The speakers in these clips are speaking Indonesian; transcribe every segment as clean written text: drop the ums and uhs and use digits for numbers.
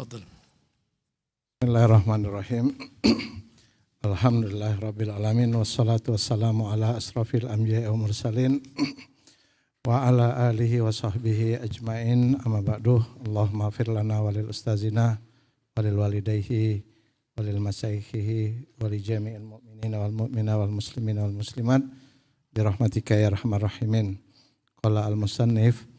Fadhal. Bismillahirrahmanirrahim. Alhamdulillah rabbil wassalatu wassalamu ala asrafil anbiya'i wal mursalin wa ala alihi wa sahbihi ajmain amma ba'du. Allahumma fir lana walil ustazina walil walidayhi walil masayikhihi walil jami'il mu'minina wal mu'mina wal muslimina wal muslimat birahmatika ya arhamar rahimin. Qala al-musannif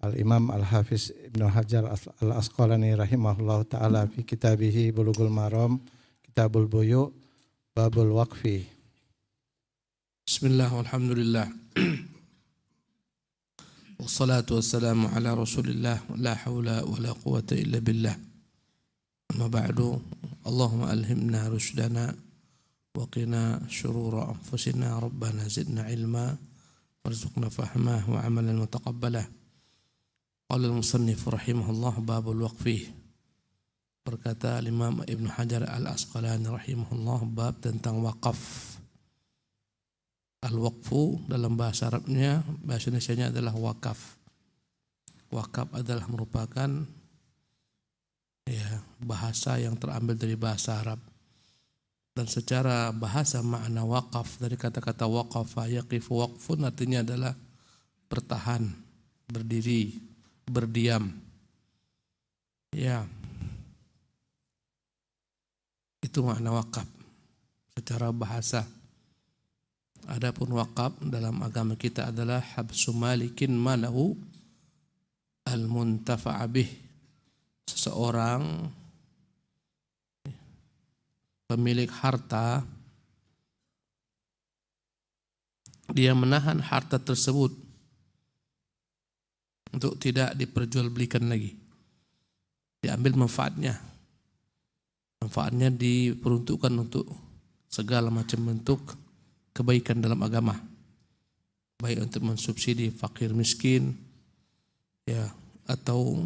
Al-Imam Al-Hafiz Ibnu Hajar Al-Asqalani rahimahullah ta'ala fi kitabihi Bulughul Maram Kitabul Buyu' Babul Waqfi. Bismillah walhamdulillah. Wassalatu wassalamu ala rasulillah. La hawla wa la quwata illa billah. Amma ba'du. Allahumma alhimna rushdana wa qina syurura anfusina. Rabbana zidna ilma warzuqna fahmah wa amalan mutaqabbalah. Qala al-musannif rahimahullah babul waqfi. Berkata Imam Ibnu Hajar Al-Asqalani rahimahullah bab tentang wakaf. Al-waqfu dalam bahasa Arabnya, bahasa Indonesianya adalah wakaf. Wakaf adalah merupakan bahasa yang terambil dari bahasa Arab. Dan secara bahasa makna wakaf dari kata-kata waqafa yaqifu waqfun artinya adalah bertahan, berdiri, berdiam. Ya. Itu makna wakaf secara bahasa. Adapun wakaf dalam agama kita adalah habsu malikin malahu al-muntafa'a bih. Seseorang pemilik harta, dia menahan harta tersebut untuk tidak diperjualbelikan lagi. Diambil manfaatnya. Manfaatnya diperuntukkan untuk segala macam bentuk kebaikan dalam agama. Baik untuk mensubsidi fakir miskin, ya, atau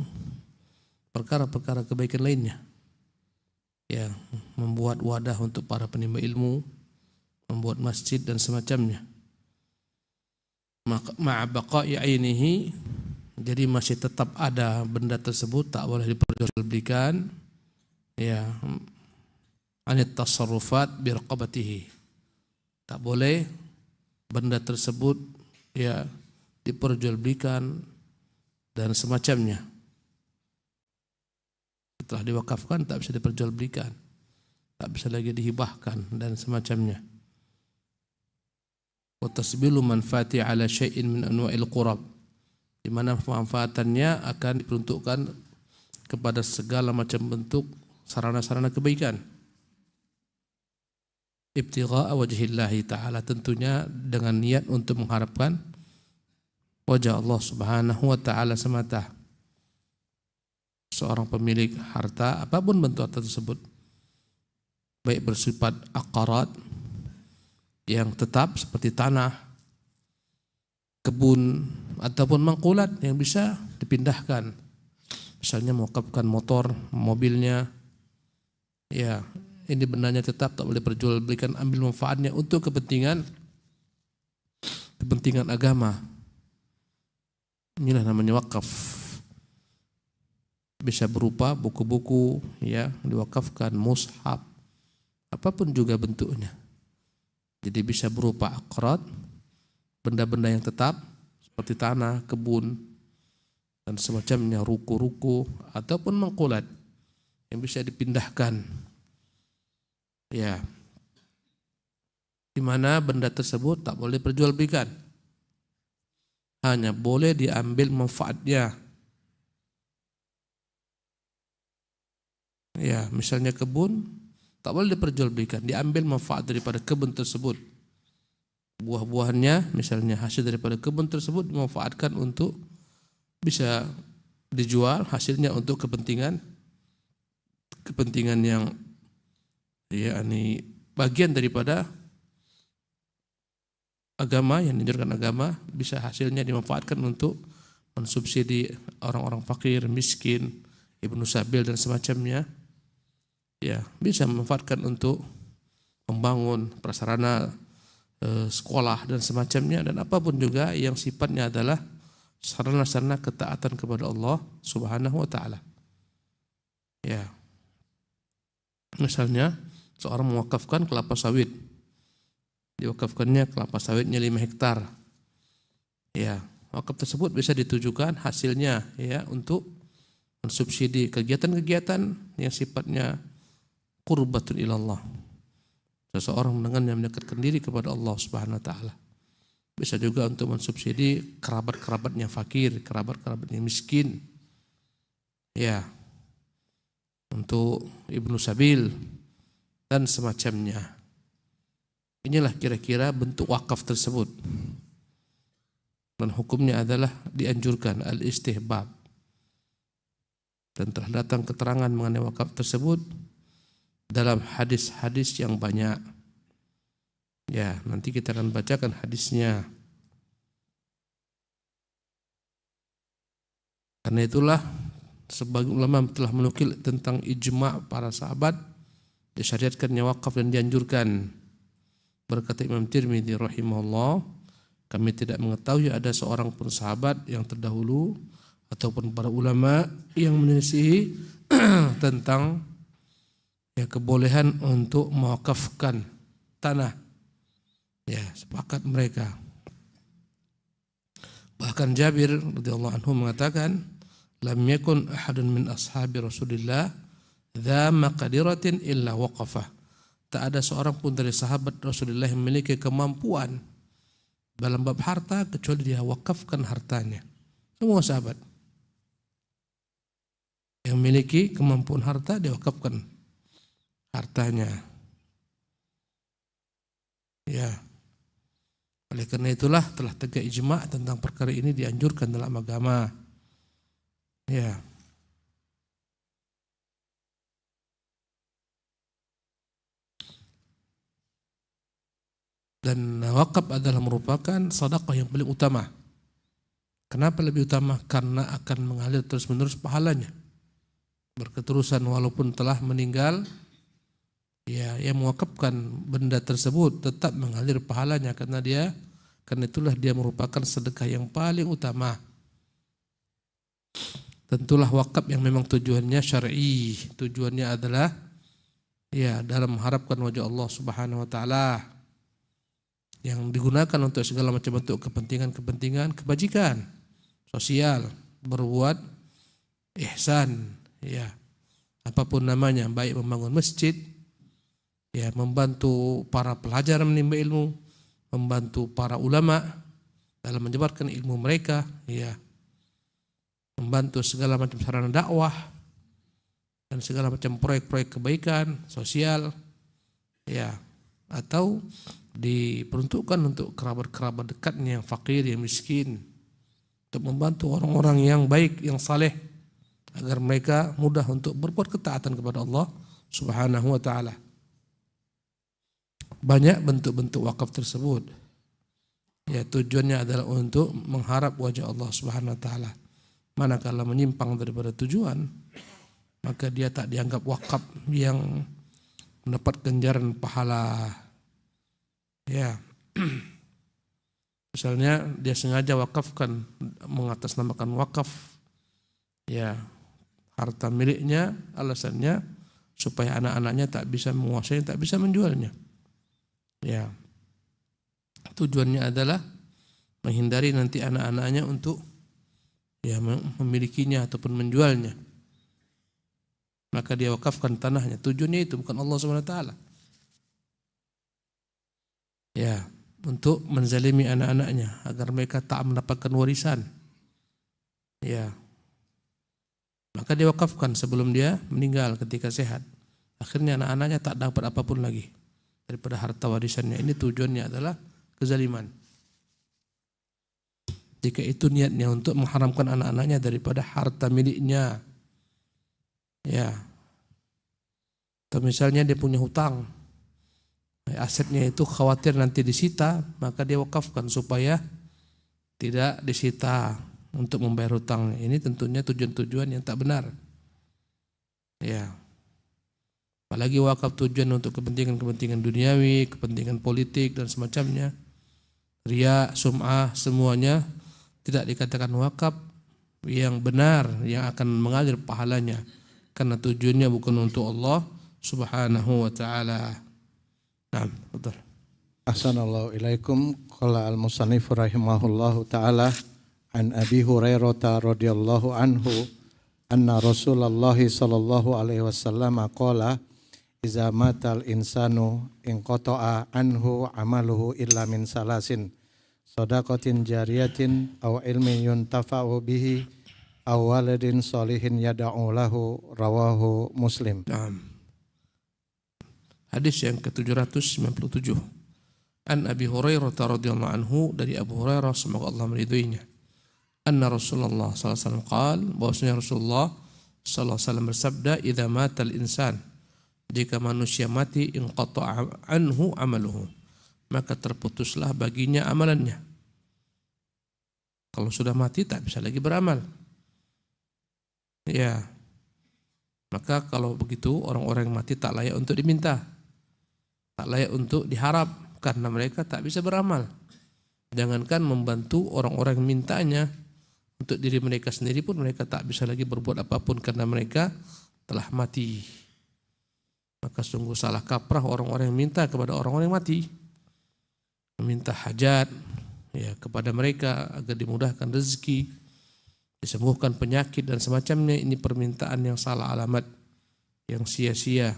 perkara-perkara kebaikan lainnya. Ya, membuat wadah untuk para penimba ilmu, membuat masjid dan semacamnya. Ma'a baqa'i ainihi, jadi masih tetap ada benda tersebut, tak boleh diperjualbelikan. Ya, anit tasarrufat birqabatihi. Tak boleh benda tersebut ya diperjualbelikan dan semacamnya. Setelah diwakafkan tak bisa diperjualbelikan, tak bisa lagi dihibahkan dan semacamnya. Wa tasbilu manfaati ala syai'in min anwa'il qurab, di mana pemanfaatannya akan diperuntukkan kepada segala macam bentuk sarana-sarana kebaikan. Ibtigha'a wajhillahi ta'ala, tentunya dengan niat untuk mengharapkan wajah Allah subhanahu wa ta'ala semata. Seorang pemilik harta, apapun bentuk harta tersebut, baik bersifat aqarat yang tetap seperti tanah, kebun, ataupun mangkulat yang bisa dipindahkan. Misalnya mewakafkan motor, mobilnya, ya, ini bendanya tetap tak boleh perjualbelikan, ambil manfaatnya untuk kepentingan agama. Inilah namanya wakaf. Bisa berupa buku-buku, ya, diwakafkan, mushaf, apapun juga bentuknya. Jadi bisa berupa aqrad, benda-benda yang tetap seperti tanah, kebun dan semacamnya, ruku-ruku ataupun mangkulat yang bisa dipindahkan. Ya, di mana benda tersebut tak boleh diperjualbelikan, hanya boleh diambil manfaatnya. Ya, misalnya kebun tak boleh diperjualbelikan, diambil manfaat daripada kebun tersebut. Buah-buahannya, misalnya hasil daripada kebun tersebut dimanfaatkan untuk bisa dijual hasilnya untuk kepentingan yang yakni bagian daripada agama, yang dianjurkan agama, bisa hasilnya dimanfaatkan untuk mensubsidi orang-orang fakir, miskin, ibnu sabil dan semacamnya. Ya, bisa memanfaatkan untuk membangun prasarana sekolah dan semacamnya, dan apapun juga yang sifatnya adalah sarana-sarana ketaatan kepada Allah Subhanahu wa taala. Ya, misalnya seorang mewakafkan kelapa sawit, diwakafkannya kelapa sawitnya 5 hektar. Ya, wakaf tersebut bisa ditujukan hasilnya ya untuk mensubsidi kegiatan-kegiatan yang sifatnya qurbatun ilallah. Seseorang dengan mendekatkan diri kepada Allah Subhanahu wa taala. Bisa juga untuk mensubsidi kerabat-kerabatnya fakir, kerabat-kerabatnya miskin. Ya, untuk ibnu sabil dan semacamnya. Inilah kira-kira bentuk wakaf tersebut. Dan hukumnya adalah dianjurkan al-istihbab. Dan telah datang keterangan mengenai wakaf tersebut dalam hadis-hadis yang banyak. Ya, nanti kita akan bacakan hadisnya. Karena itulah sebagian ulama telah menukil tentang ijma' para sahabat disyariatkannya wakaf dan dianjurkan. Berkata Imam Tirmidzi rahimahullah, kami tidak mengetahui ada seorang pun sahabat yang terdahulu ataupun para ulama yang menyelisihi tentang ya kebolehan untuk mewakafkan tanah. Ya, sepakat mereka. Bahkan Jabir radhiyallahu anhu mengatakan, lam yakun ahadun min ashabi Rasulillah dza maqdiratin illa waqafah. Tak ada seorang pun dari sahabat Rasulullah yang memiliki kemampuan dalam bab harta kecuali dia wakafkan hartanya. Semua sahabat yang memiliki kemampuan harta dia wakafkan hartanya. Ya. Oleh karena itulah telah tegak ijma' tentang perkara ini dianjurkan dalam agama. Ya. Dan wakaf adalah merupakan sedekah yang paling utama. Kenapa lebih utama? Karena akan mengalir terus-menerus pahalanya. Berketerusan walaupun telah meninggal, ya, yang mewakafkan benda tersebut tetap mengalir pahalanya karena itulah dia merupakan sedekah yang paling utama. Tentulah wakaf yang memang tujuannya syar'i, tujuannya adalah ya dalam mengharapkan wajah Allah Subhanahu wa taala, yang digunakan untuk segala macam bentuk kepentingan kebajikan sosial, berbuat ihsan, ya apapun namanya, baik membangun masjid, ya membantu para pelajar menimba ilmu, membantu para ulama dalam menyebarkan ilmu mereka, ya membantu segala macam sarana dakwah dan segala macam proyek-proyek kebaikan sosial, ya atau diperuntukkan untuk kerabat-kerabat dekatnya yang fakir, yang miskin, untuk membantu orang-orang yang baik, yang saleh agar mereka mudah untuk berbuat ketaatan kepada Allah Subhanahu wa taala. Banyak bentuk-bentuk wakaf tersebut. Ya, tujuannya adalah untuk mengharap wajah Allah Subhanahu wa taala. Manakala menyimpang daripada tujuan, maka dia tak dianggap wakaf yang mendapat ganjaran pahala. Ya. Misalnya dia sengaja wakafkan, mengatasnamakan wakaf, ya harta miliknya, alasannya supaya anak-anaknya tak bisa menguasai, tak bisa menjualnya. Ya, tujuannya adalah menghindari nanti anak-anaknya untuk ya memilikinya ataupun menjualnya. Maka dia wakafkan tanahnya. Tujuannya itu bukan Allah SWT. Ya, untuk menzalimi anak-anaknya agar mereka tak mendapatkan warisan. Ya, maka dia wakafkan sebelum dia meninggal ketika sehat. Akhirnya anak-anaknya tak dapat apapun lagi daripada harta warisannya. Ini tujuannya adalah kezaliman. Jika itu niatnya untuk mengharamkan anak-anaknya daripada harta miliknya, ya, atau misalnya dia punya hutang, asetnya itu khawatir nanti disita, maka dia wakafkan supaya tidak disita untuk membayar hutang. Ini tentunya tujuan-tujuan yang tak benar. Ya. Apalagi wakaf tujuan untuk kepentingan-kepentingan duniawi, kepentingan politik dan semacamnya. Riya, sum'ah, semuanya tidak dikatakan wakaf yang benar, yang akan mengalir pahalanya. karena tujuannya bukan untuk Allah Subhanahu wa taala. Naam, betul. Ahsanallahu ilaikum. Qala al-musannif rahimahullahu taala an Abi Hurairah radhiyallahu anhu anna Rasulullah sallallahu alaihi wasallam qala iza matal insanu inqata'a anhu amaluhu illa min salasin shadaqatin jariyatin aw ilmin yuntafa'u bihi aw waladin sholihin yad'u lahu rawahu Muslim. Hadis yang ke-797. An Abi Hurairah radhiyallahu anhu, dari Abu Hurairah semoga Allah meridhoinya. Anna Rasulullah sallallahu alaihi wasallam qaal, bahwasanya Rasulullah sallallahu alaihi wasallam bersabda, idza matal insan, jika manusia mati, inqata'a anhu amaluhu, maka terputuslah baginya amalannya. Kalau sudah mati tak bisa lagi beramal. Ya. Maka kalau begitu orang-orang yang mati tak layak untuk diminta. Tak layak untuk diharap karena mereka tak bisa beramal. Jangankan membantu orang-orang yang mintanya, untuk diri mereka sendiri pun mereka tak bisa lagi berbuat apapun karena mereka telah mati. Maka sungguh salah kaprah orang-orang yang minta kepada orang-orang yang mati. Meminta hajat ya kepada mereka agar dimudahkan rezeki, disembuhkan penyakit dan semacamnya. Ini permintaan yang salah alamat, yang sia-sia.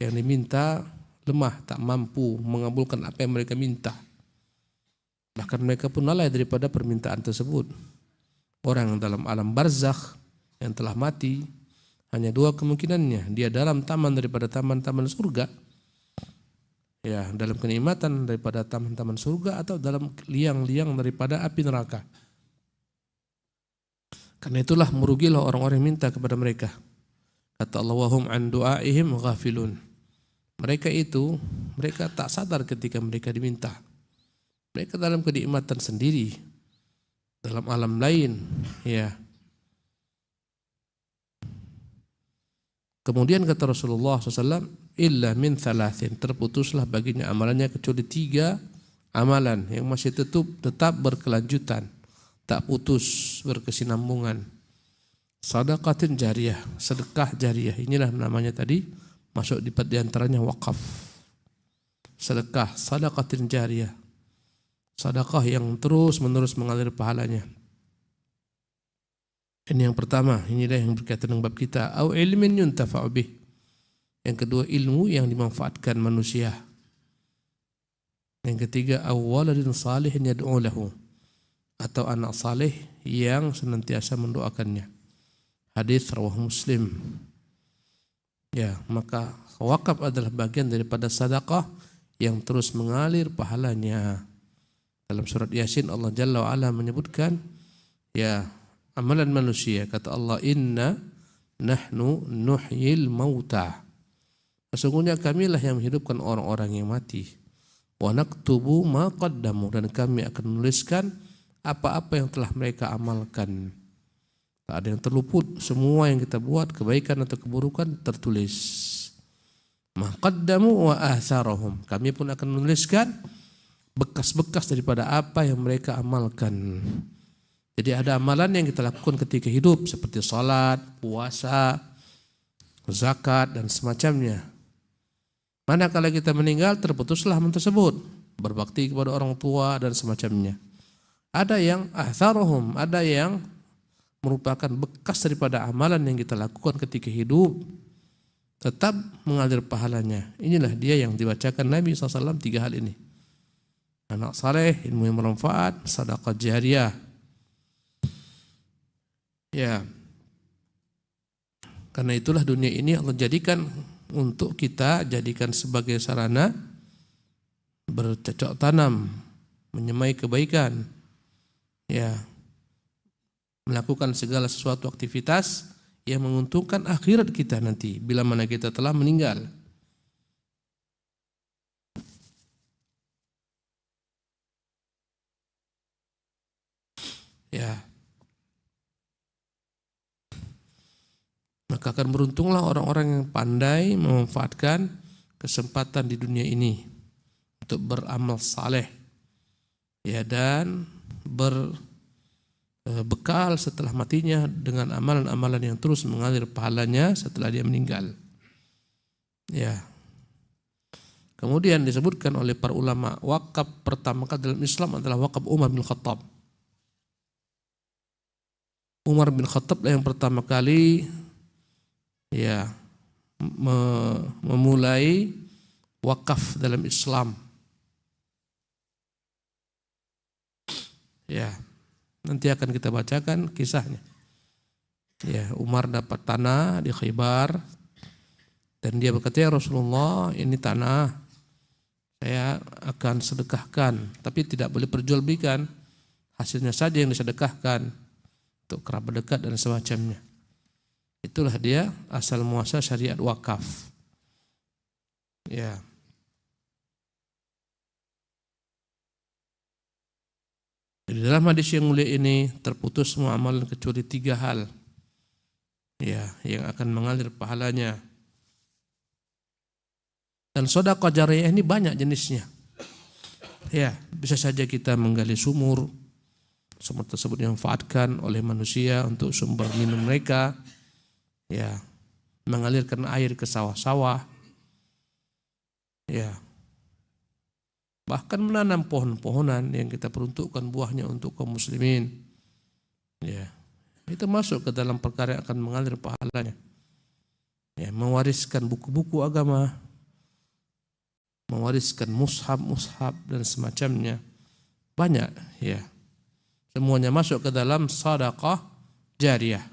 Yang diminta lemah, tak mampu mengabulkan apa yang mereka minta. Bahkan mereka pun lalai daripada permintaan tersebut. Orang dalam alam barzakh yang telah mati, hanya dua kemungkinannya. Dia dalam taman daripada taman-taman surga, ya, dalam kenikmatan daripada taman-taman surga, atau dalam liang-liang daripada api neraka. Karena itulah merugilah orang-orang yang minta kepada mereka. Kata Allah, wahum an du'aihim ghafilun. Mereka tak sadar ketika mereka diminta. Mereka dalam kenikmatan sendiri, dalam alam lain, ya. Kemudian kata Rasulullah SAW, illa min thalathin, terputuslah baginya amalannya kecuali 3 amalan yang masih tetap berkelanjutan, tak putus, berkesinambungan. Sadaqatin jariyah, sedekah jariyah, inilah namanya tadi, masuk di antaranya wakaf. Sedekah, sadaqatin jariyah, sedekah yang terus menerus mengalir pahalanya. Ini yang pertama, inilah yang berkaitan dengan bab kita. Au ilmin yuntafa'u bih. Yang kedua, ilmu yang dimanfaatkan manusia. Yang ketiga, au waladin salihin yad'u lahu, atau anak saleh yang senantiasa mendoakannya. Hadis rawahu Muslim. Ya, maka wakaf adalah bagian daripada sedekah yang terus mengalir pahalanya. Dalam surat Yasin Allah Jalla wa Ala menyebutkan, ya, amalan manusia, kata Allah, inna nahnu nuhyil mauta. Sesungguhnya kamilah yang menghidupkan orang-orang yang mati. Wa naktubu ma qaddamu, dan kami akan menuliskan apa-apa yang telah mereka amalkan. Tak ada yang terluput, semua yang kita buat, kebaikan atau keburukan, tertulis. Ma qaddamu wa atharahum, kami pun akan menuliskan bekas-bekas daripada apa yang mereka amalkan. Jadi ada amalan yang kita lakukan ketika hidup seperti salat, puasa, zakat dan semacamnya. Manakala kita meninggal, terputuslah amal tersebut, berbakti kepada orang tua dan semacamnya. Ada yang atharuhum, ada yang merupakan bekas daripada amalan yang kita lakukan ketika hidup, tetap mengalir pahalanya. Inilah dia yang dibacakan Nabi SAW, 3 hal ini. Anak saleh, ilmu yang bermanfaat, sedekah jariyah. Ya, karena itulah dunia ini Allah jadikan untuk kita, jadikan sebagai sarana bercocok tanam, menyemai kebaikan, ya, melakukan segala sesuatu aktivitas yang menguntungkan akhirat kita nanti bila mana kita telah meninggal. Ya. Maka akan beruntunglah orang-orang yang pandai memanfaatkan kesempatan di dunia ini untuk beramal saleh, ya, dan bekal setelah matinya dengan amalan-amalan yang terus mengalir pahalanya setelah dia meninggal. Ya. Kemudian disebutkan oleh para ulama, wakaf pertama kali dalam Islam adalah wakaf Umar bin Khattab. Umar bin Khattab yang pertama kali ya memulai wakaf dalam Islam. Ya. Nanti akan kita bacakan kisahnya. Ya, Umar dapat tanah di Khaybar dan dia berkata, ya Rasulullah, ini tanah saya akan sedekahkan, tapi tidak boleh perjualbelikan, hasilnya saja yang disedekahkan untuk kerabat dekat dan semacamnya. Itulah dia asal muasal syariat wakaf. Ya. Di dalam hadis yang mulia ini terputus semua amalan kecuali 3 hal ya, yang akan mengalir pahalanya. Dan sedekah jariyah ini banyak jenisnya. Ya, bisa saja kita menggali sumur tersebut dimanfaatkan oleh manusia untuk sumber minum mereka. Ya, mengalirkan air ke sawah-sawah. Ya. Bahkan menanam pohon-pohonan yang kita peruntukkan buahnya untuk kaum muslimin. Ya, itu masuk ke dalam perkara yang akan mengalir pahalanya. Ya, mewariskan buku-buku agama, mewariskan mushaf dan semacamnya. Banyak ya. Semuanya masuk ke dalam sedekah jariyah.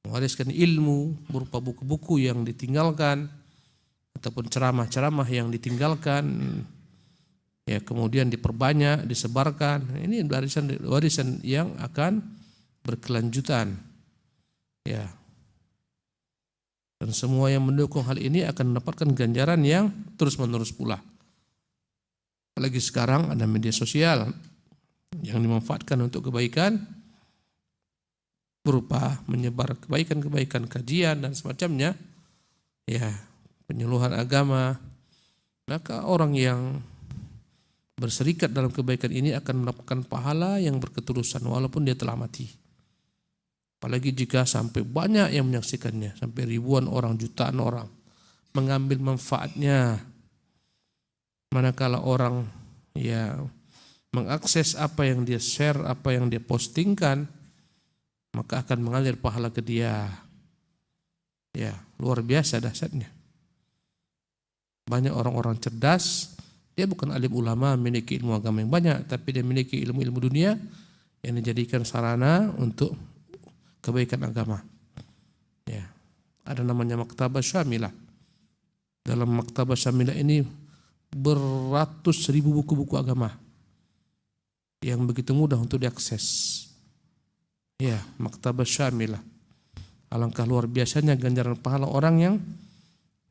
Mewariskan ilmu berupa buku-buku yang ditinggalkan ataupun ceramah-ceramah yang ditinggalkan. Ya, kemudian diperbanyak, disebarkan. Ini warisan yang akan berkelanjutan. Ya. Dan semua yang mendukung hal ini akan mendapatkan ganjaran yang terus-menerus pula. Apalagi sekarang ada media sosial yang dimanfaatkan untuk kebaikan berupa menyebar kebaikan-kebaikan, kajian dan semacamnya. Ya, penyuluhan agama. Maka orang yang berserikat dalam kebaikan ini akan mendapatkan pahala yang berketerusan walaupun dia telah mati. Apalagi jika sampai banyak yang menyaksikannya, sampai ribuan orang, jutaan orang mengambil manfaatnya. Manakala orang ya mengakses apa yang dia share, apa yang dia postingkan, maka akan mengalir pahala ke dia. Ya, luar biasa dahsyatnya. Banyak orang-orang cerdas. Dia bukan alim ulama, memiliki ilmu agama yang banyak, tapi dia memiliki ilmu-ilmu dunia yang dijadikan sarana untuk kebaikan agama. Ya, ada namanya Maktabah Syamilah. Dalam Maktabah Syamilah ini beratus ribu buku-buku agama yang begitu mudah untuk diakses. Ya, Maktabah Syamilah. Alangkah luar biasanya ganjaran pahala orang yang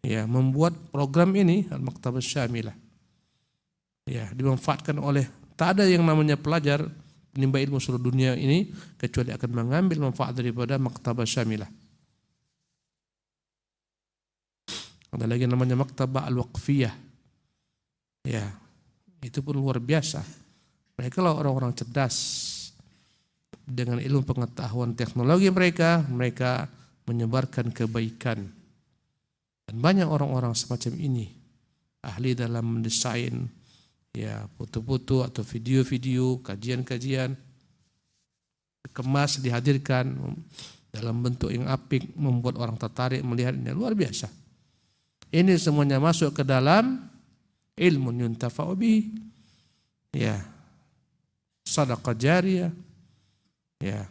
ya membuat program ini, Al-Maktabah Syamilah. Ya, dimanfaatkan oleh tak ada yang namanya pelajar penimba ilmu seluruh dunia ini kecuali akan mengambil manfaat daripada Maktabah Syamilah. Ada lagi namanya Maktabah Al-Waqfiyah. Ya, itu pun luar biasa. Mereka lah orang-orang cerdas. Dengan ilmu pengetahuan teknologi mereka menyebarkan kebaikan. Dan banyak orang-orang semacam ini ahli dalam mendesain ya foto-foto atau video-video, kajian-kajian dikemas, dihadirkan dalam bentuk yang apik, membuat orang tertarik melihatnya, luar biasa. Ini semuanya masuk ke dalam ilmu yuntafa'u bihi. Ya. Sedekah jariyah. Ya.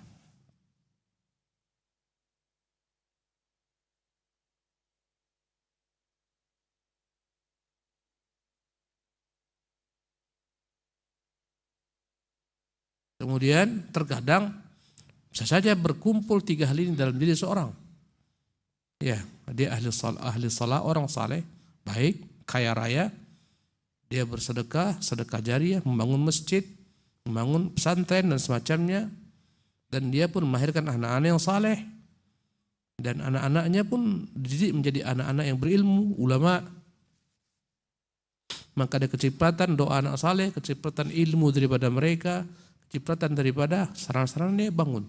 Kemudian terkadang bisa saja berkumpul 3 hal ini dalam diri seorang. Ya, dia ahli salah, orang saleh, baik, kaya raya, dia bersedekah, sedekah jariyah, membangun masjid, membangun pesantren dan semacamnya, dan dia pun melahirkan anak-anak yang saleh, dan anak-anaknya pun dididik menjadi anak-anak yang berilmu, ulama. Maka ada kecipratan doa anak saleh, kecipratan ilmu daripada mereka, cipratan daripada sarana-sarana dia bangun.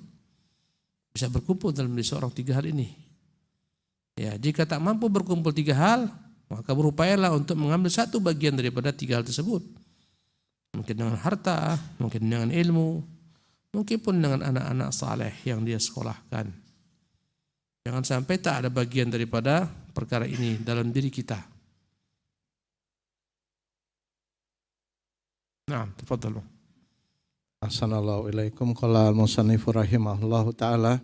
Bisa berkumpul dalam diri seorang 3 hal ini. Ya, jika tak mampu berkumpul 3 hal, maka berupayalah untuk mengambil satu bagian daripada 3 hal tersebut. Mungkin dengan harta, mungkin dengan ilmu, mungkin pun dengan anak-anak saleh yang dia sekolahkan. Jangan sampai tak ada bagian daripada perkara ini dalam diri kita. Nah, tafadhalu. Assalamualaikum ilaikum qala al-musannifu rahimahullahu ta'ala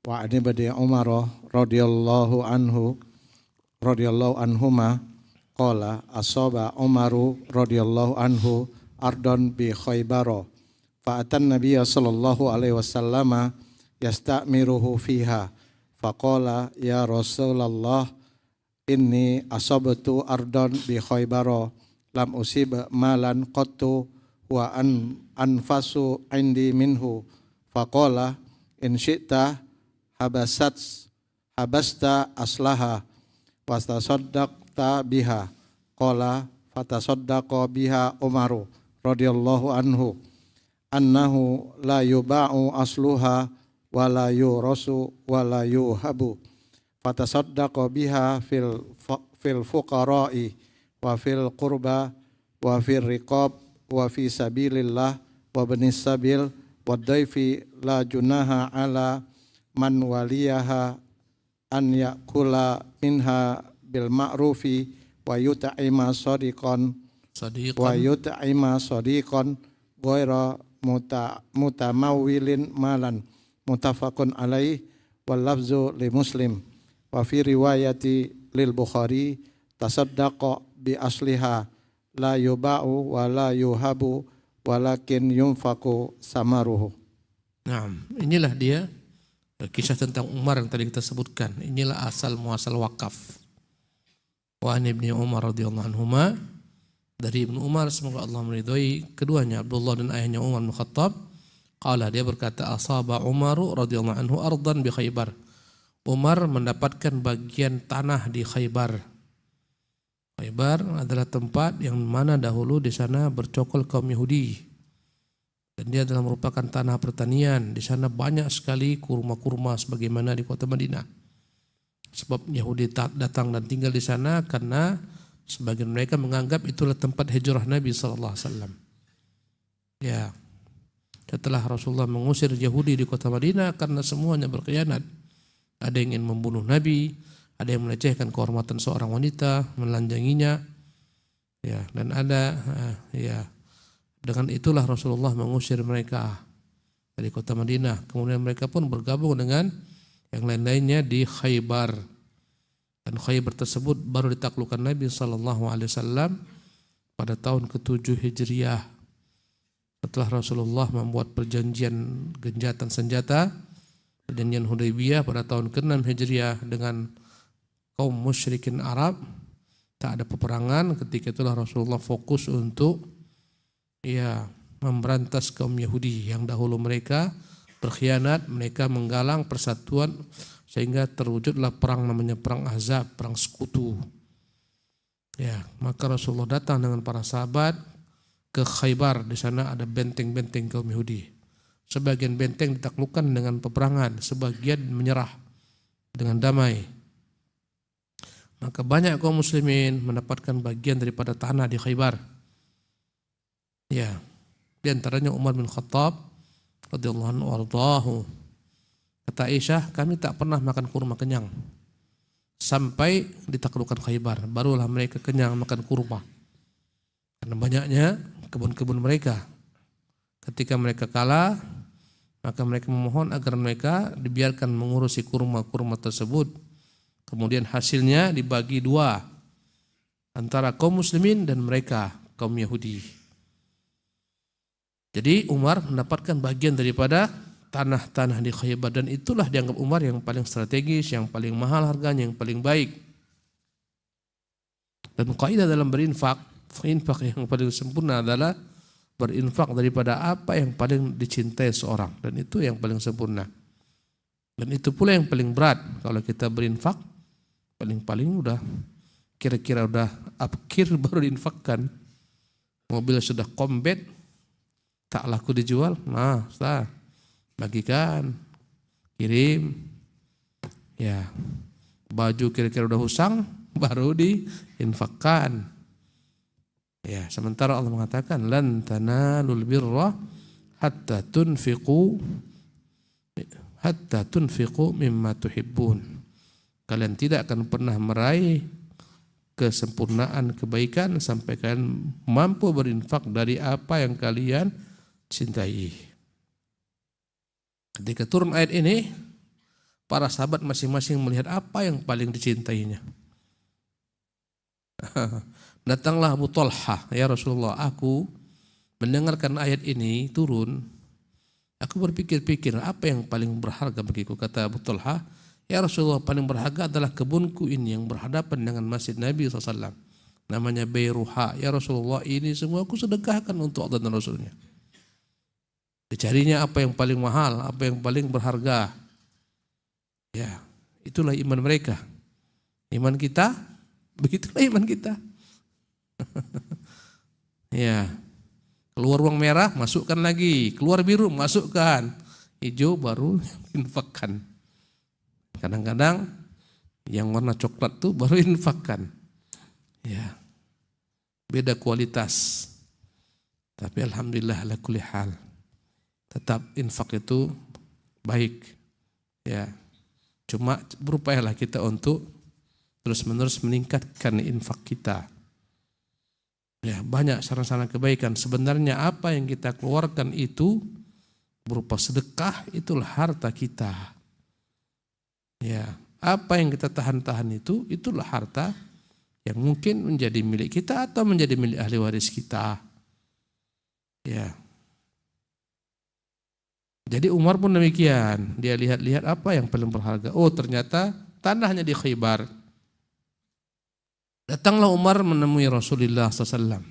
wa ani badi Umar radhiyallahu anhuma qala asaba Umaru radhiyallahu anhu ardon bi Khaybara fa atan nabiyya sallallahu alaihi wasallama yasta'miruhu fiha faqala ya Rasulullah inni asabtu ardon bi Khaybara lam usib malan qattu wa anfasu indi minhu faqala in syi'ta habasta aslaha wastasaddaqta biha qala fatasaddaqa biha Umaru radhiyallahu anhu annahu la yuba'u asluha wa la yurasu wa la yuhabu fatasaddaqa biha fil fuqara'i wa fil qurba wa fil riqab wa fi sabilillah wa banis sabil wa daifi la junaha ala man waliyaha an yakula minha bil ma'rufi wa yut'ima sadiqan ghaira mutamawilin malan muttafaqun alaih wal lafzu li Muslim wa fi riwayati lil Bukhari tasaddaqa bi asliha la yuba'u wa la yuhabu walakin yunfaku samaruhu. Nah, inilah dia kisah tentang Umar yang tadi kita sebutkan. Inilah asal muasal wakaf. Wa an ibni Umar radhiyallahu anhuma, dari Ibnu Umar semoga Allah meridhai keduanya, Abdullah dan ayahnya Umar bin Khattab. Qala, dia berkata, asaba Umaru radhiyallahu anhu ardan bi Khaybar. Umar mendapatkan bagian tanah di Khaybar. Khaybar adalah tempat yang mana dahulu di sana bercokol kaum Yahudi, dan dia adalah merupakan tanah pertanian. Di sana banyak sekali kurma-kurma sebagaimana di kota Madinah. Sebab Yahudi datang dan tinggal di sana karena sebagian mereka menganggap itulah tempat hijrah Nabi SAW. Ya, setelah Rasulullah mengusir Yahudi di kota Madinah karena semuanya berkhianat, ada yang ingin membunuh Nabi, ada yang melecehkan kehormatan seorang wanita, menelanjanginya, ya, dan ada, ya, dengan itulah Rasulullah mengusir mereka dari kota Madinah. Kemudian mereka pun bergabung dengan yang lain-lainnya di Khaybar, dan Khaybar tersebut baru ditaklukkan Nabi SAW pada tahun ke-7 Hijriah. Setelah Rasulullah membuat perjanjian genjatan senjata, perjanjian Hudaybiyah pada tahun ke-6 Hijriah dengan kaum musyrikin Arab, tak ada peperangan. Ketika itulah Rasulullah fokus untuk memberantas kaum Yahudi yang dahulu mereka berkhianat, mereka menggalang persatuan sehingga terwujudlah perang namanya perang Ahzab, perang sekutu. Ya, maka Rasulullah datang dengan para sahabat ke Khaybar. Di sana ada benteng-benteng kaum Yahudi. Sebagian benteng ditaklukkan dengan peperangan, sebagian menyerah dengan damai. Maka banyak kaum muslimin mendapatkan bagian daripada tanah di Khaybar. Ya, di antaranya Umar bin Khattab radhiyallahu anhu warḍahu. Kata Aisyah, kami tak pernah makan kurma kenyang sampai ditaklukkan Khaybar, barulah mereka kenyang makan kurma. Karena banyaknya kebun-kebun mereka. Ketika mereka kalah, maka mereka memohon agar mereka dibiarkan mengurusi kurma-kurma tersebut. Kemudian hasilnya dibagi dua antara kaum muslimin dan mereka kaum Yahudi. Jadi Umar mendapatkan bagian daripada tanah-tanah di Khaybar, dan itulah dianggap Umar yang paling strategis, yang paling mahal harganya, yang paling baik. Dan kaidah dalam berinfak yang paling sempurna adalah berinfak daripada apa yang paling dicintai seorang, dan itu yang paling sempurna. Dan itu pula yang paling berat. Kalau kita berinfak, paling-paling udah kira-kira udah akhir baru diinfakkan. Mobil sudah kombet, tak laku dijual, nah Ustaz, bagikan, kirim. Ya, baju kira-kira udah usang, baru diinfakkan. Ya, sementara Allah mengatakan lan tanalul birra hatta tunfiqu mimma tuhibbun. Kalian tidak akan pernah meraih kesempurnaan kebaikan sampai kalian mampu berinfak dari apa yang kalian cintai. Ketika turun ayat ini, para sahabat masing-masing melihat apa yang paling dicintainya. Datanglah Abu Talha, ya Rasulullah, aku mendengarkan ayat ini turun, aku berpikir-pikir apa yang paling berharga bagiku. Kata Abu Talha, ya Rasulullah, paling berharga adalah kebunku ini yang berhadapan dengan masjid Nabi SAW. Namanya Bayruha. Ya Rasulullah, ini semua aku sedekahkan untuk Allah dan Rasulnya. Dicarinya apa yang paling mahal, apa yang paling berharga. Ya, itulah iman mereka. Iman kita, begitulah iman kita. Ya, keluar uang merah, masukkan lagi. Keluar biru, masukkan. Hijau baru infakkan. Kadang-kadang yang warna coklat tuh baru infakkan. Ya, beda kualitas. Tapi alhamdulillah ala kulli hal, tetap infak itu baik. Ya, cuma berupayalah kita untuk terus-menerus meningkatkan infak kita. Ya, banyak saran-saran kebaikan. Sebenarnya apa yang kita keluarkan itu berupa sedekah, itulah harta kita. Ya, apa yang kita tahan-tahan itu, itulah harta yang mungkin menjadi milik kita atau menjadi milik ahli waris kita. Ya. Jadi Umar pun demikian. Dia lihat-lihat apa yang paling berharga. Oh, ternyata tanahnya di Khaybar. Datanglah Umar menemui Rasulullah SAW.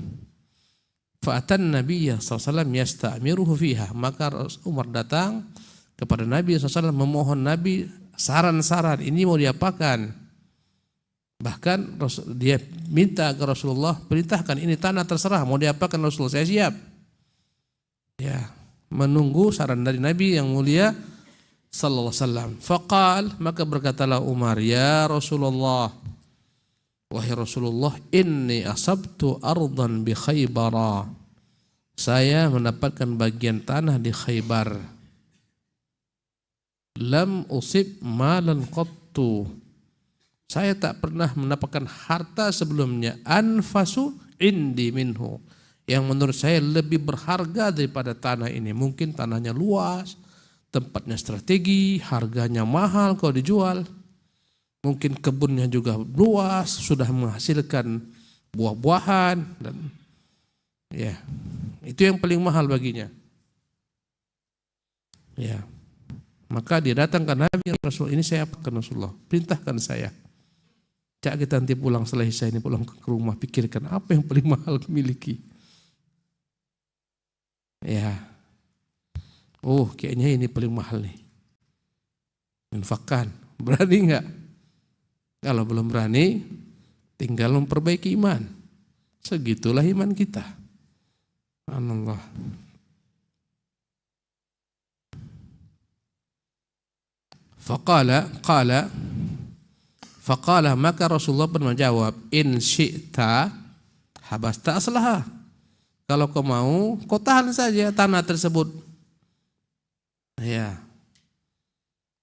Fa'atan Nabiya SAW yasta'miruhu fiha. Maka Umar datang kepada Nabi SAW memohon Nabi saran-saran, ini mau diapakan. Bahkan dia minta ke Rasulullah, perintahkan, ini tanah terserah, mau diapakan Rasulullah, saya siap. Ya, menunggu saran dari Nabi yang mulia sallallahu alaihi wasallam. Faqal, maka berkatalah Umar, ya Rasulullah, wahai Rasulullah, inni asabtu ardan bi Khaybara. Saya mendapatkan bagian tanah di Khaybar. Lam usib malan qattu. Saya tak pernah mendapatkan harta sebelumnya anfasu indi minhu, yang menurut saya lebih berharga daripada tanah ini. Mungkin tanahnya luas, tempatnya strategi, harganya mahal kalau dijual. Mungkin kebunnya juga luas, sudah menghasilkan buah-buahan, dan ya, itu yang paling mahal baginya. Ya, maka dia datang ke Nabi, Rasul, ini saya apakan Rasulullah, perintahkan saya. Cak kita nanti pulang setelah Isya ini, pulang ke rumah, pikirkan apa yang paling mahal miliki. Ya, oh kayaknya ini paling mahal nih, infakkan. Berani enggak? Kalau belum berani, tinggal memperbaiki iman. Segitulah iman kita. Allah. Faqala, maka Rasulullah pun menjawab, in syi'ta habasta aslaha. Kalau kau mau, kau tahan saja tanah tersebut. Ya.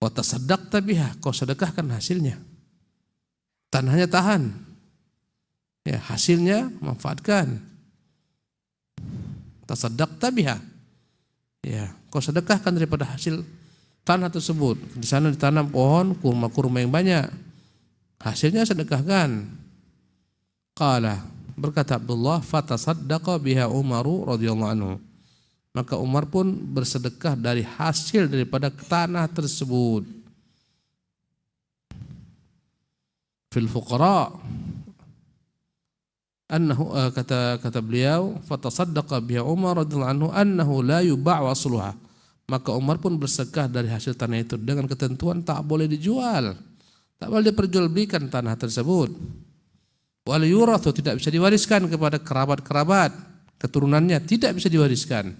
Wa tasaddaqta biha, kau sedekahkan hasilnya. Tanahnya tahan. Ya, hasilnya manfaatkan. Tasaddaqta biha. Ya, kau sedekahkan daripada hasil tanah tersebut. Di sana ditanam pohon kurma-kurma yang banyak. Hasilnya sedekahkan. Qala, berkata Abdullah, fatasaddaqa biha Umaru radhiyallahu anhu. Maka Umar pun bersedekah dari hasil daripada tanah tersebut. Fil fuqara, annahu, kata beliau, fatasaddaqa biha Umar radhiyallahu anhu annahu la yuba' wasluha. Maka Umar pun bersedekah dari hasil tanah itu dengan ketentuan tak boleh dijual. Tak boleh diperjualbelikan tanah tersebut. Wal yurathu, tidak bisa diwariskan kepada kerabat-kerabat, keturunannya tidak bisa diwariskan.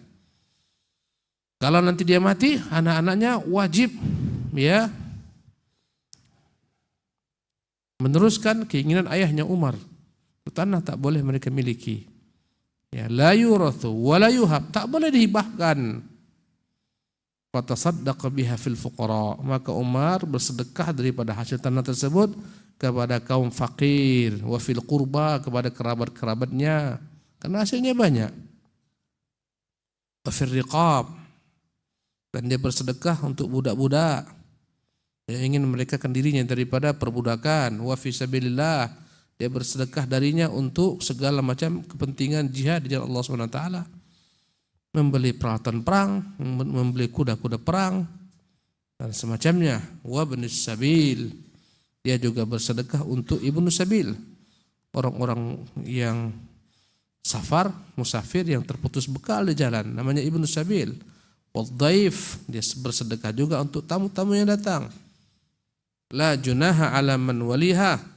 Kalau nanti dia mati, anak-anaknya wajib ya meneruskan keinginan ayahnya Umar. Tanah tak boleh mereka miliki. Ya, la yurathu wa la yuhab, tak boleh dihibahkan. Fatasaddaqa biha fil fuqara, maka Umar bersedekah daripada hasil tanah tersebut kepada kaum fakir, wa fil qurba, kepada kerabat-kerabatnya, karena hasilnya banyak. Wa fil riqab, dan dia bersedekah untuk budak-budak yang ingin memerdekakan dirinya daripada perbudakan. Wa fi sabilillah, dia bersedekah darinya untuk segala macam kepentingan jihad di jalan Allah Subhanahu wa taala. Membeli peralatan perang, membeli kuda-kuda perang dan semacamnya. Wa ibnus sabil, dia juga bersedekah untuk ibnu sabil, orang-orang yang safar, musafir yang terputus bekal di jalan, namanya ibnu sabil. Wadhaif, dia bersedekah juga untuk tamu-tamu yang datang. La junaha ala man waliha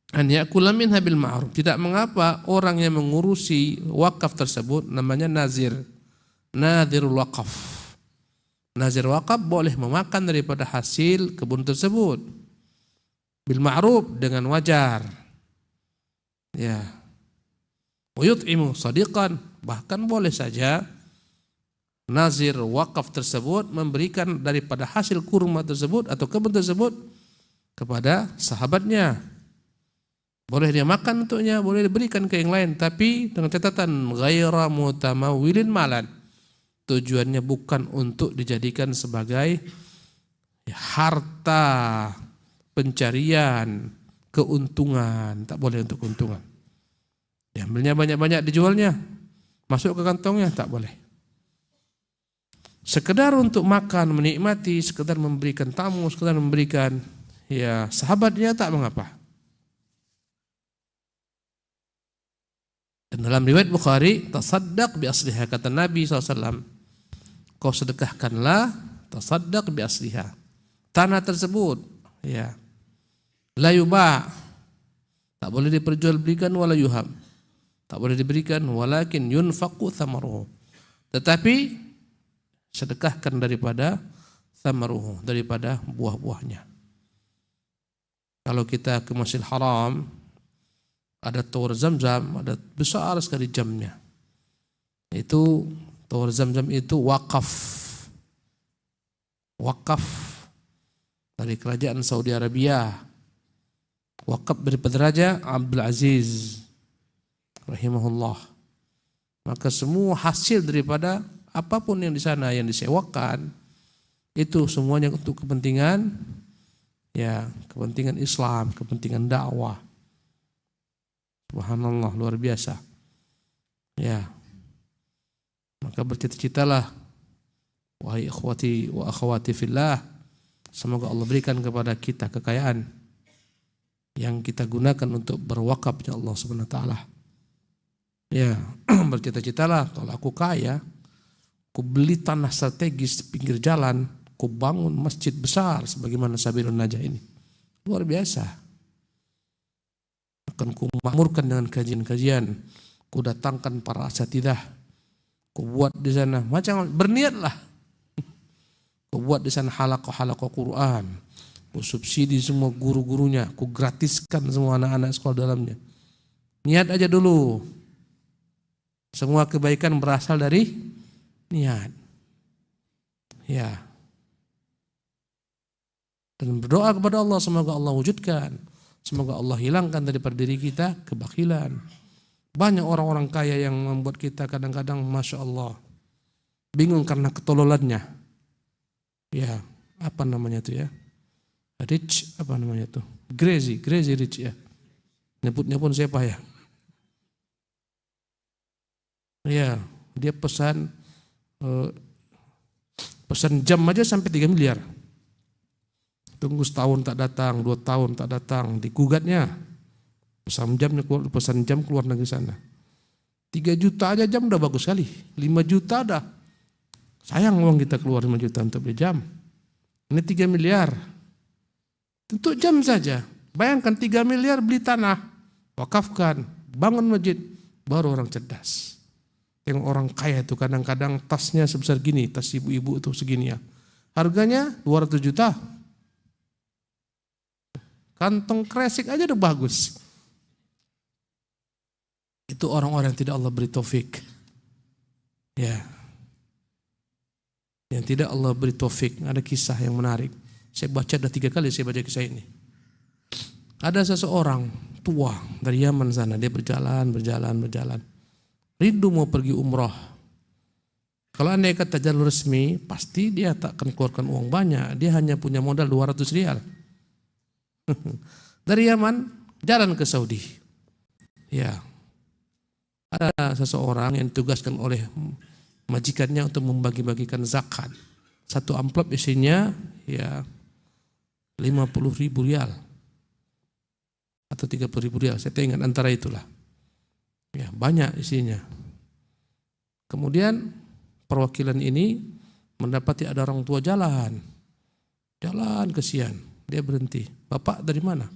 an ya'kula minha bil ma'ruf, tidak mengapa orang yang mengurusi wakaf tersebut, namanya nazir, nazirul wakaf. Nazir wakaf boleh memakan daripada hasil kebun tersebut bil ma'ruf, dengan wajar. Ya. Wa yut'imu shadiqan, bahkan boleh saja nazir wakaf tersebut memberikan daripada hasil kurma tersebut atau kebun tersebut kepada sahabatnya. Boleh dia makan untuknya, boleh diberikan ke yang lain, tapi dengan catatan ghaira mutamawilin malan. Tujuannya bukan untuk dijadikan sebagai harta pencarian keuntungan, tak boleh untuk keuntungan. Diambilnya banyak-banyak, dijualnya, masuk ke kantongnya, tak boleh. Sekedar untuk makan, menikmati, sekedar memberikan tamu, sekedar memberikan ya sahabatnya, tak mengapa. Dan dalam riwayat Bukhari, tasaddaq bi asliha, kata Nabi SAW, kau sedekahkanlah, tasaddaq bi asliha, tanah tersebut ya la yuba', tak boleh diperjualbelikan, wala yuhab, tak boleh diberikan, walakin yunfaqu thamaruhu, tetapi sedekahkan daripada thamaruhu, daripada buah-buahnya. Kalau kita ke Masjidil Haram, ada tower Zam-Zam, ada besar sekali jamnya. Itu tower Zam-Zam itu wakaf. Wakaf dari kerajaan Saudi Arabia. Wakaf daripada Raja Abdul Aziz rahimahullah. Maka semua hasil daripada apapun yang di sana yang disewakan, itu semuanya untuk kepentingan ya, kepentingan Islam, kepentingan dakwah. Subhanallah, luar biasa. Ya. Maka bercita-citalah wahai ikhwati wa akhwati fillah, semoga Allah berikan kepada kita kekayaan yang kita gunakan untuk berwakaf ya Allah Subhanahu wa taala. Ya, bercita-citalah kalau aku kaya, aku beli tanah strategis di pinggir jalan, aku bangun masjid besar sebagaimana Sabilun Najah ini. Luar biasa. Akan ku makmurkan dengan kajian-kajian, ku datangkan para asatidzah, ku buat di sana macam, berniatlah, ku buat di sana halaqah-halaqah Quran, ku subsidi semua guru-gurunya, ku gratiskan semua anak-anak sekolah dalamnya. Niat aja dulu. Semua kebaikan berasal dari niat. Ya. Dan berdoa kepada Allah semoga Allah wujudkan. Semoga Allah hilangkan daripada diri kita kebakilan. Banyak orang-orang kaya yang membuat kita kadang-kadang Masya Allah bingung karena ketololannya. Ya, apa namanya itu ya? Rich, apa namanya itu? Crazy rich ya. Nyebutnya pun siapa ya? Ya, dia pesan jam aja sampai 3 miliar. Tunggu setahun tak datang, 2 tahun tak datang, digugatnya. Pesan jam keluar negeri sana. 3 juta aja jam udah bagus sekali. 5 juta dah. Sayang uang kita keluar 5 juta untuk beli jam. Ini 3 miliar. Untuk jam saja. Bayangkan 3 miliar beli tanah. Wakafkan, bangun masjid. Baru orang cerdas. Yang orang kaya itu kadang-kadang tasnya sebesar gini, tas ibu-ibu itu segini ya. Harganya 200 juta. Kantong kresek aja udah bagus. Itu orang-orang yang tidak Allah beri taufik. Ya. Yang tidak Allah beri taufik. Ada kisah yang menarik. Saya baca ada 3 kali saya baca kisah ini. Ada seseorang tua dari Yaman sana. Dia berjalan. Rindu mau pergi umroh. Kalau andai kata jalur resmi, pasti dia tak akan keluarkan uang banyak. Dia hanya punya modal 200 rial. Dari Yaman jalan ke Saudi. Ya, ada seseorang yang ditugaskan oleh majikannya untuk membagi-bagikan zakat. 1 amplop isinya ya 50.000 rial atau 30.000 rial. Saya ingat antara itulah. Ya, banyak isinya. Kemudian perwakilan ini mendapati ada orang tua jalan kesian. Dia berhenti. Bapak dari mana?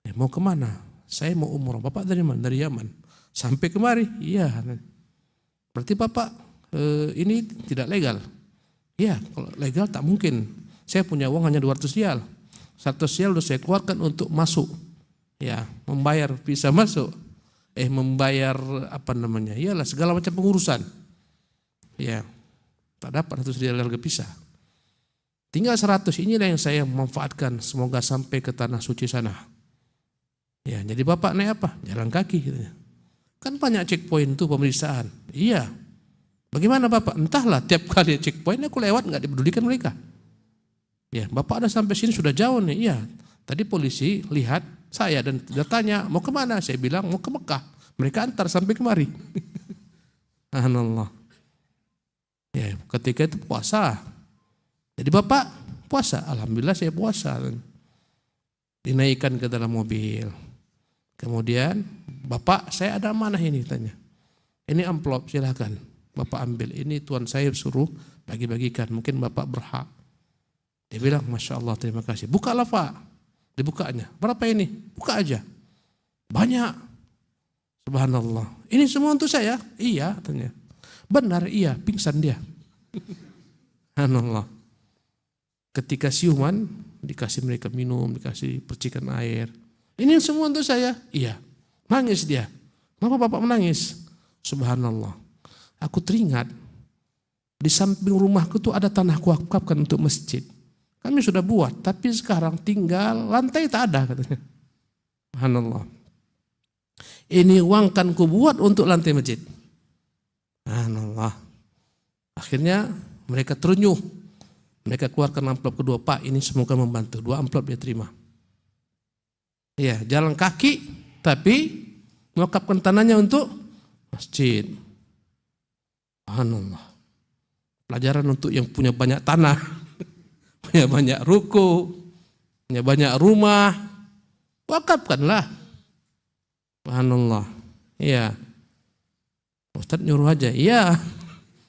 Ya, mau kemana? Saya mau umroh. Bapak dari mana? Dari Yaman. Sampai kemari? Iya. Berarti bapak ini tidak legal? Iya, kalau legal tak mungkin. Saya punya uang hanya 200 rial. 100 rial sudah saya keluarkan untuk masuk. Ya, membayar visa masuk. Membayar apa namanya? Iyalah segala macam pengurusan. Ya, tak dapat 100 rial harga pisah. Tinggal 100, inilah yang saya manfaatkan. Semoga sampai ke tanah suci sana. Ya, jadi bapak naik apa? Jalan kaki. Gitu. Kan banyak checkpoint tuh pemeriksaan. Iya. Bagaimana bapak? Entahlah, tiap kali checkpoint aku lewat nggak dipedulikan mereka. Ya, bapak ada sampai sini sudah jauh nih. Iya. Tadi polisi lihat saya dan dia tanya mau kemana? Saya bilang mau ke Mekah. Mereka antar sampai kemari. Subhanallah. Ya, ketika itu puasa. Jadi bapak puasa, alhamdulillah saya puasa. Dinaikkan ke dalam mobil. Kemudian bapak saya ada amanah ini tanya. Ini amplop silakan bapak ambil. Ini tuan saya suruh bagi-bagikan. Mungkin bapak berhak. Dia bilang Masya Allah terima kasih. Bukalah pak. Dibukanya. Berapa ini? Buka aja. Banyak. Subhanallah. Ini semua untuk saya? Iya tanya. Benar iya pingsan dia. Subhanallah. Ketika siuman, dikasih mereka minum, dikasih percikan air. Ini semua untuk saya? Iya. Nangis dia. Kenapa bapak menangis? Subhanallah. Aku teringat, di samping rumahku tuh ada tanah kuakupkan untuk masjid. Kami sudah buat, tapi sekarang tinggal lantai tak ada katanya. Subhanallah. Ini uang kan ku buat untuk lantai masjid. Subhanallah. Akhirnya mereka terenyuh. Mereka keluarkan amplop kedua, Pak ini semoga membantu. 2 amplop dia terima. Iya, jalan kaki tapi mewakafkan tanahnya untuk masjid. Subhanallah. Pelajaran untuk yang punya banyak tanah, punya banyak ruko, punya banyak rumah, wakafkanlah. Subhanallah. Iya. Ustaz nyuruh aja. Iya.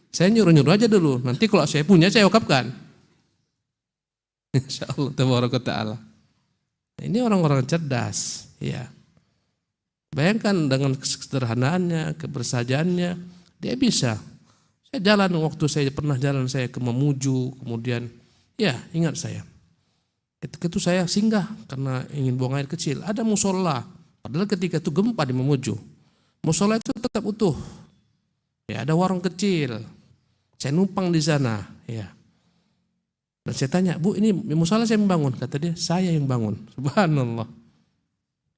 Saya nyuruh aja dulu. Nanti kalau saya punya saya wakafkan. Insyaallah tabaraka ta'ala. Ini orang-orang cerdas, ya. Bayangkan dengan kesederhanaannya, kebersajaannya, dia bisa. Saya jalan waktu saya pernah jalan saya ke Mamuju, kemudian ya ingat saya. Ketika itu saya singgah karena ingin buang air kecil. Ada musola, padahal ketika itu gempa di Mamuju. Musola itu tetap utuh. Ya ada warung kecil. Saya numpang di sana, ya. Dan saya tanya, Bu ini musola saya membangun. Kata dia, saya yang bangun. Subhanallah.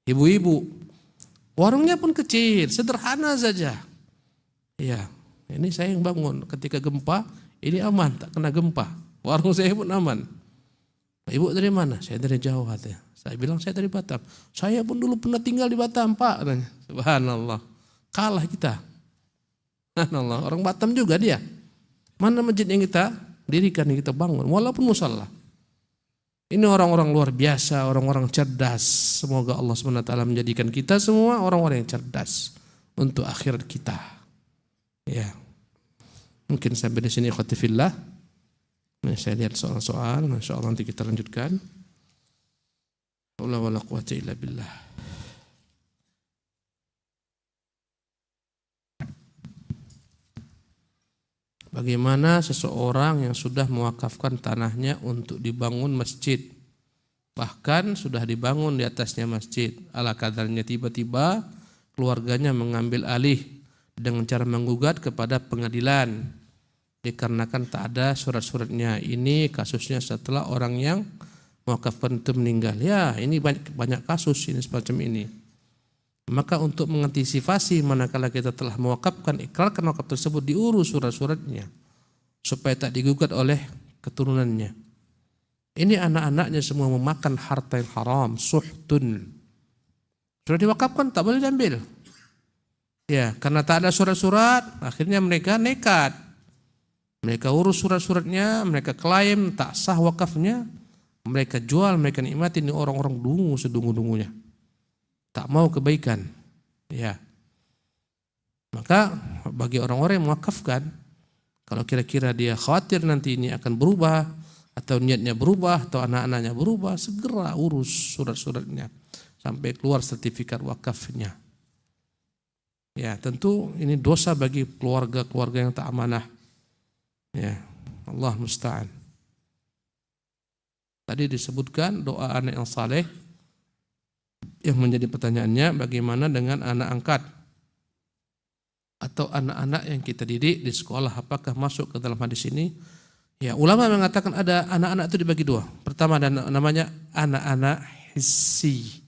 Ibu-ibu. Warungnya pun kecil, sederhana saja. Ya, ini saya yang bangun. Ketika gempa, ini aman, tak kena gempa. Warung saya pun aman. Ibu dari mana? Saya dari Jawa. Katanya. Saya bilang, saya dari Batam. Saya pun dulu pernah tinggal di Batam, Pak. Katanya. Subhanallah. Kalah kita. Subhanallah. Orang Batam juga dia. Mana masjid yang kita dirikan, yang kita bangun, walaupun musalla. Ini orang-orang luar biasa, orang-orang cerdas. Semoga Allah SWT menjadikan kita semua orang-orang yang cerdas untuk akhirat kita. Ya, mungkin sampai di sini ikhwati fillah. Nah, saya lihat soal-soal, Masya Allah nanti kita lanjutkan. Wala quwwata illa billah. Bagaimana seseorang yang sudah mewakafkan tanahnya untuk dibangun masjid, bahkan sudah dibangun di atasnya masjid, ala kadarnya tiba-tiba keluarganya mengambil alih dengan cara menggugat kepada pengadilan dikarenakan tak ada surat-suratnya. Ini kasusnya setelah orang yang mewakafkan itu meninggal. Ya, ini banyak kasus ini semacam ini. Maka untuk mengantisipasi manakala kita telah mewakafkan, ikrarkan wakaf tersebut, diurus surat-suratnya supaya tak digugat oleh keturunannya. Ini anak-anaknya semua memakan harta yang haram, suhtun. Sudah diwakafkan tak boleh diambil. Ya, karena tak ada surat-surat, akhirnya mereka nekat. Mereka urus surat-suratnya, mereka klaim tak sah wakafnya, mereka jual, mereka nikmati. Ini orang-orang dungu sedungu-dungunya. Tak mau kebaikan, ya. Maka bagi orang-orang yang mewakafkan, kalau kira-kira dia khawatir nanti ini akan berubah, atau niatnya berubah, atau anak-anaknya berubah, segera urus surat-suratnya sampai keluar sertifikat wakafnya. Ya, tentu ini dosa bagi keluarga-keluarga yang tak amanah. Ya, Allah musta'an. Tadi disebutkan doa anak yang saleh. Yang menjadi pertanyaannya, bagaimana dengan anak angkat atau anak-anak yang kita didik di sekolah, apakah masuk ke dalam hadis ini? Ya, ulama mengatakan ada anak-anak itu dibagi dua. Pertama ada namanya anak-anak hissi,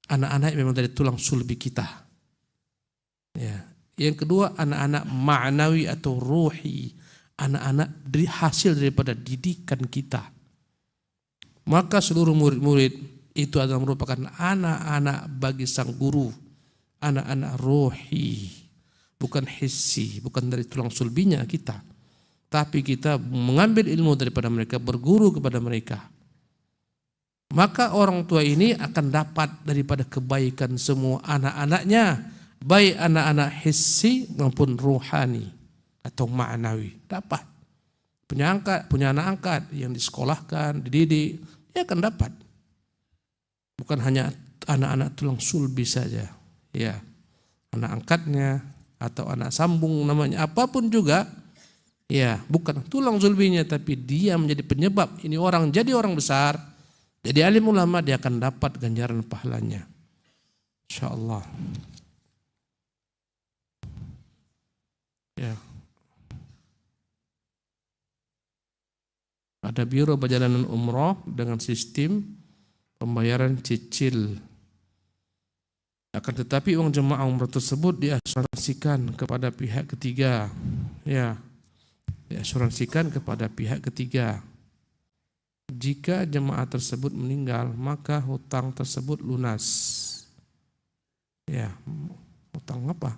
anak-anak yang memang dari tulang sulbi kita. Ya. Yang kedua anak-anak ma'nawi atau ruhi, anak-anak dari hasil daripada didikan kita. Maka seluruh murid-murid itu adalah merupakan anak-anak bagi sang guru, anak-anak rohi, bukan hissi, bukan dari tulang sulbinya kita, tapi kita mengambil ilmu daripada mereka, berguru kepada mereka. Maka orang tua ini akan dapat daripada kebaikan semua anak-anaknya, baik anak-anak hissi maupun ruhani atau ma'nawi. Dapat punya anak angkat yang disekolahkan, dididik, dia akan dapat. Bukan hanya anak-anak tulang sulbi saja, ya, anak angkatnya atau anak sambung namanya, apapun juga, ya, bukan tulang sulbinya, tapi dia menjadi penyebab ini orang jadi orang besar, jadi alim ulama, dia akan dapat ganjaran pahalanya, insyaallah. Ya, ada biro perjalanan umroh dengan sistem pembayaran cicil. Akan tetapi uang jemaah umroh tersebut diasuransikan kepada pihak ketiga. Ya, diasuransikan kepada pihak ketiga. Jika jemaah tersebut meninggal, maka hutang tersebut lunas. Ya, hutang apa?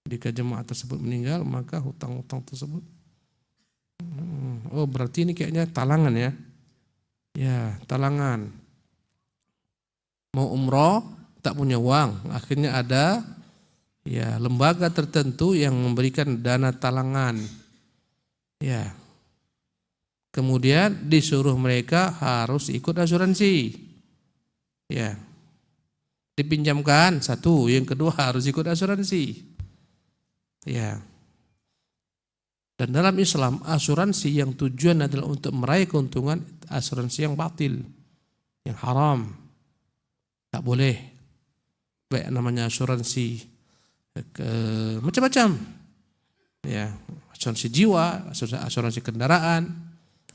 Jika jemaah tersebut meninggal, maka hutang-hutang tersebut. Oh, berarti ini kayaknya talangan ya. Ya, talangan. Mau umroh tak punya uang, akhirnya ada ya lembaga tertentu yang memberikan dana talangan. Ya. Kemudian disuruh mereka harus ikut asuransi. Ya. Dipinjamkan satu, yang kedua harus ikut asuransi. Ya. Dan dalam Islam asuransi yang tujuan adalah untuk meraih keuntungan, asuransi yang batil, yang haram, tak boleh. Baik namanya asuransi macam-macam, ya, asuransi jiwa, asuransi kendaraan,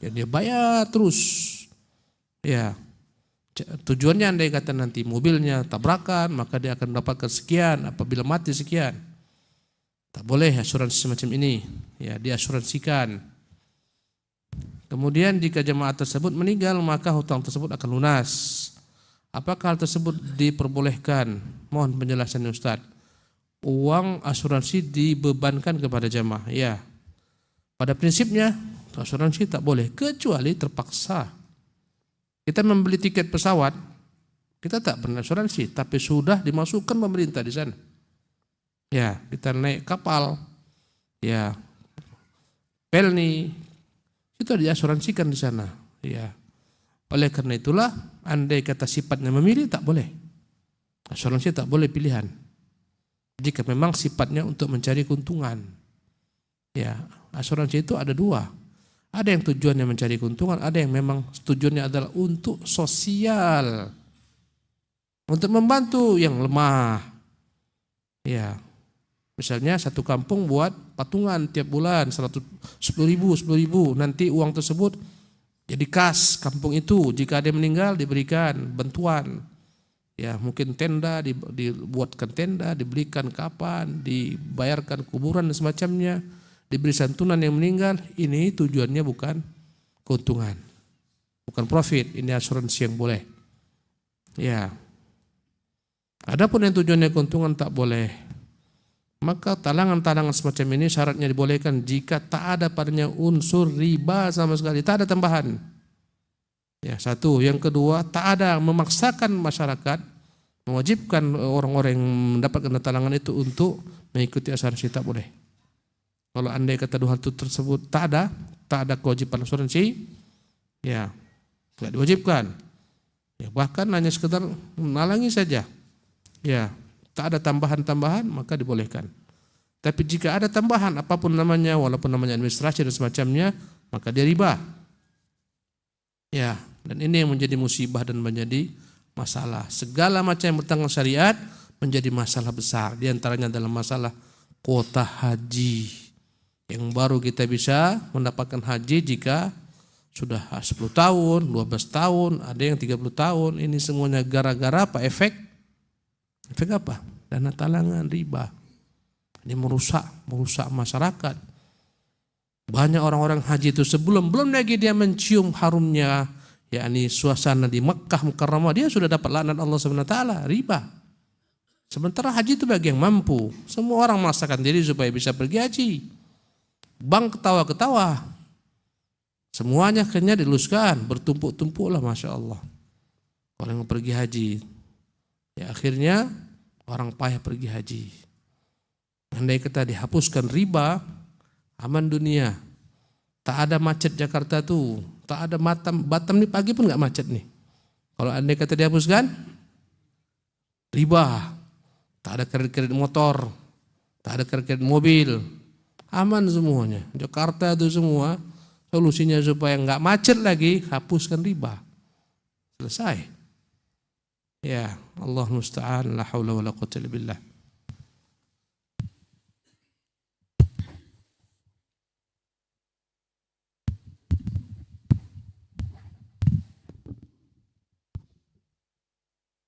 ya dia bayar terus, ya. Tujuannya andai kata nanti mobilnya tabrakan, maka dia akan mendapatkan sekian, apabila mati sekian. Tak boleh asuransi semacam ini, ya, diasuransikan. Kemudian jika jemaah tersebut meninggal, maka hutang tersebut akan lunas. Apakah hal tersebut diperbolehkan? Mohon penjelasannya Ustaz. Uang asuransi dibebankan kepada jemaah, ya. Pada prinsipnya asuransi tak boleh kecuali terpaksa. Kita membeli tiket pesawat, kita tak berasuransi, tapi sudah dimasukkan pemerintah di sana. Ya, kita naik kapal, ya, pelni, itu diasuransikan di sana. Ya, oleh karena itulah, andai kata sifatnya memilih, tak boleh. Asuransi tak boleh pilihan. Jika memang sifatnya untuk mencari keuntungan. Ya, asuransi itu ada dua. Ada yang tujuannya mencari keuntungan, ada yang memang tujuannya adalah untuk sosial. Untuk membantu yang lemah. Ya. Misalnya satu kampung buat patungan tiap bulan 10.000, 10.000, nanti uang tersebut jadi kas kampung itu. Jika ada yang meninggal diberikan bantuan. Ya, mungkin tenda, dibuatkan tenda, dibelikan kapan, dibayarkan kuburan dan semacamnya. Diberi santunan yang meninggal, ini tujuannya bukan keuntungan, bukan profit, ini asuransi yang boleh. Ya, adapun yang tujuannya keuntungan tak boleh. Maka talangan-talangan semacam ini syaratnya dibolehkan jika tak ada padanya unsur riba sama sekali, tak ada tambahan. Ya, satu, yang kedua tak ada memaksakan masyarakat, mewajibkan orang-orang yang mendapatkan talangan itu untuk mengikuti asuransi, tak boleh. Kalau andai kata dua hal itu tersebut tak ada kewajiban asuransi, ya tidak diwajibkan. Ya, bahkan hanya sekedar menalangi saja. Ya, tak ada tambahan-tambahan maka dibolehkan. Tapi jika ada tambahan apapun namanya, walaupun namanya administrasi dan semacamnya, maka dia riba. Ya, dan ini yang menjadi musibah dan menjadi masalah. Segala macam yang bertentangan syariat menjadi masalah besar. Di antaranya adalah masalah kuota haji. Yang baru kita bisa mendapatkan haji jika sudah 10 tahun, 12 tahun, ada yang 30 tahun. Ini semuanya gara-gara apa? Efek apa? Dana talangan, riba. Ini merusak masyarakat. Banyak orang-orang haji itu belum lagi dia mencium harumnya, yakni suasana di Mekkah Mukarramah, dia sudah dapat laknat Allah SWT, riba. Sementara haji itu bagi yang mampu. Semua orang memaksakan diri supaya bisa pergi haji. Bank ketawa-ketawa, semuanya akhirnya diluluskan, bertumpuk-tumpuklah, Masya Allah. Orang yang pergi haji, ya akhirnya orang payah pergi haji. Andai kata dihapuskan riba, aman dunia. Tak ada macet Jakarta tuh, tak ada Batam nih pagi pun nggak macet nih. Kalau andai kata dihapuskan riba, tak ada kredit motor, tak ada kredit mobil. Aman semuanya. Jakarta itu semua solusinya supaya nggak macet lagi, hapuskan riba. Selesai. Ya, Allah musta'an, la haula wala quwwata illa billah.